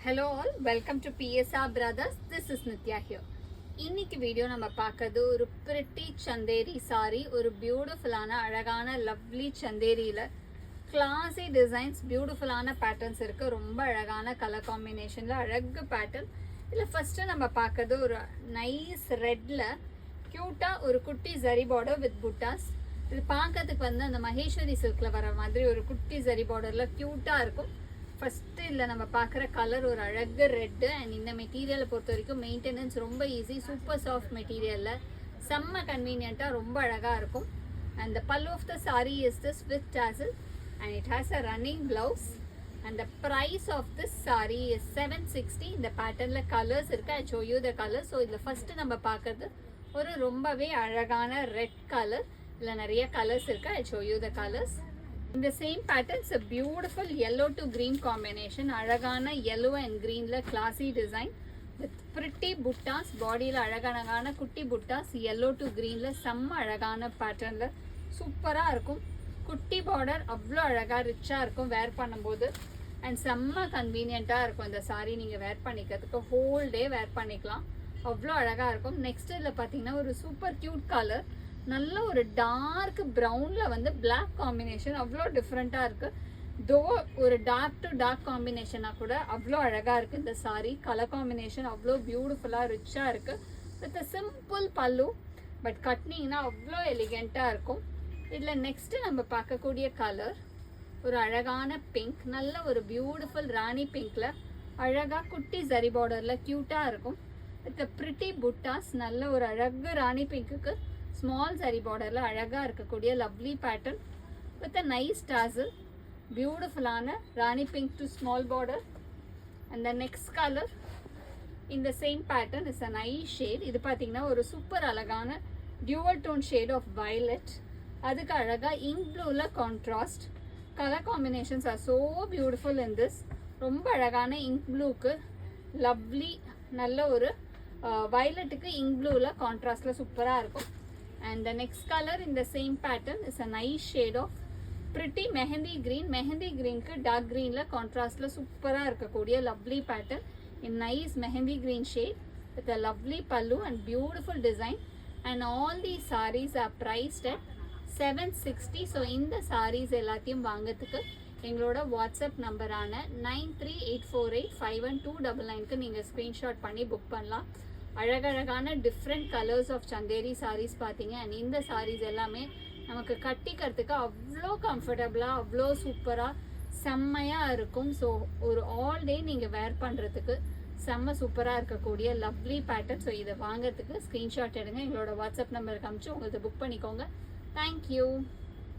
Hello all, welcome to PSR Brothers. This is Nitya here. இன்னைக்கு video நம்ம பார்க்கிறது ஒரு pretty சந்தேரி சாரி, ஒரு பியூட்டிஃபுல்லான அழகான லவ்லி சந்தேரியில கிளாஸி டிசைன்ஸ், பியூட்டிஃபுல்லான பேட்டர்ன்ஸ் இருக்கு. ரொம்ப அழகான கலர் காம்பினேஷன்ல அழகு பேட்டர்ன். இதுல ஃபர்ஸ்ட் நம்ம பார்க்கிறது ஒரு நைஸ் ரெட்ல கியூட்டா ஒரு குட்டி ஜரி பார்டர் வித் புட்டாஸ். இது பார்க்கறதுக்கு வந்து அந்த மகேஸ்வரி சில்க்ல வர மாதிரி ஒரு குட்டி ஜரி பார்டர்ல கியூட்டா இருக்கும். ஃபர்ஸ்ட் இதில் நம்ம பார்க்குற கலர் ஒரு அழகு ரெட்டு. அண்ட் இந்த மெட்டீரியலை பொறுத்த வரைக்கும் மெயின்டெனன்ஸ் ரொம்ப ஈஸி, சூப்பர் சாஃப்ட் மெட்டீரியலில் செம்ம கன்வீனியண்ட்டாக ரொம்ப அழகாக இருக்கும். And the pallu of the sari is this with tassel and it has a running blouse. And the price of this sari is 760. இந்த பேட்டர்னில் கலர்ஸ் இருக்குது. I show you the colour. So இதில் ஃபஸ்ட்டு நம்ம பார்க்குறது ஒரு ரொம்பவே அழகான ரெட் கலர். இதில் நிறைய கலர்ஸ் இருக்குது. I show you the colours. In the same pattern, it's a beautiful yellow to green combination. அழகான yellow and green ல classy design with pretty buttas. பாடியில் அழகான குட்டி புட்டாஸ் yellow to green ல செம்ம அழகான பேட்டர்ன்ல சூப்பராக இருக்கும். குட்டி பார்டர் அவ்வளோ அழகாக ரிச்சாக இருக்கும் வேர் பண்ணும்போது. அண்ட் செம்ம கன்வீனியண்ட்டாக இருக்கும். இந்த சாரீ நீங்கள் வேர் பண்ணிக்கிறதுக்கு ஹோல் டே வேர் பண்ணிக்கலாம், அவ்வளோ அழகாக இருக்கும். நெக்ஸ்ட் இதில் பார்த்தீங்கன்னா ஒரு சூப்பர் க்யூட் கலர், நல்ல ஒரு டார்க் ப்ரௌனில் வந்து பிளாக் காம்பினேஷன் அவ்வளோ டிஃப்ரெண்ட்டாக இருக்குது. தோ ஒரு டார்க் டு டார்க் காம்பினேஷனாக கூட அவ்வளோ அழகாக இருக்குது இந்த சாரீ. கலர் காம்பினேஷன் அவ்வளோ பியூட்டிஃபுல்லாக ரிச்சாக இருக்குது. வித் அ சிம்பிள் பல்லு, பட் கட்னிங்கன்னா அவ்வளோ எலிகெண்ட்டாக இருக்கும். இதில் நெக்ஸ்ட்டு நம்ம பார்க்கக்கூடிய கலர் ஒரு அழகான பிங்க், நல்ல ஒரு பியூட்டிஃபுல் ராணி பிங்க்கில் அழகாக குட்டி ஜரி பார்டரில் க்யூட்டாக இருக்கும். வித் பிரிட்டி புட்டாஸ், நல்ல ஒரு அழகு ராணி பிங்க்குக்கு ஸ்மால் சரி பார்டரில் அழகாக இருக்கக்கூடிய lovely pattern with a nice tassel. பியூட்டிஃபுல்லான rani pink to small border. And the next colour இந்த same pattern is a nice shade. இது பார்த்தீங்கன்னா ஒரு சூப்பர் அழகான dual tone shade of violet. அதுக்கு அழகாக இங்க் ப்ளூவில் contrast. Colour combinations are so beautiful in this. ரொம்ப அழகான இங்க் ப்ளூக்கு லவ்லி, நல்ல ஒரு வயலட்டுக்கு இங்க் ப்ளூவில் கான்ட்ராஸ்டில் சூப்பராக இருக்கும். And the next color in the same pattern is a nice shade of pretty mehendi green. Mehendi green ku dark green la contrast la super ah irukக்கூடிய lovely pattern in nice mehendi green shade with a lovely pallu and beautiful design. And all these sarees are priced at 760. So இந்த sarees எல்லாத்தையும் வாங்குறதுக்கு எங்களோட WhatsApp நம்பரான 9384851299 க்கு நீங்க screenshot பண்ணி book பண்ணலாம். அழகழகான different colours of Chanderi saris பார்த்தீங்க. அண்ட் இந்த சாரீஸ் எல்லாமே நமக்கு கட்டிக்கிறதுக்கு அவ்வளோ கம்ஃபர்டபுளாக, அவ்வளோ சூப்பராக செம்மையாக இருக்கும். ஸோ ஒரு ஆல் டே நீங்கள் வேர் பண்ணுறதுக்கு செம்ம சூப்பராக இருக்கக்கூடிய லவ்லி பேட்டர்ன். ஸோ இதை வாங்கிறதுக்கு ஸ்க்ரீன்ஷாட் எடுங்க, எங்களோட வாட்ஸ்அப் நம்பருக்கு அனுப்பிச்சு உங்களுக்கு புக் பண்ணிக்கோங்க. தேங்க்யூ.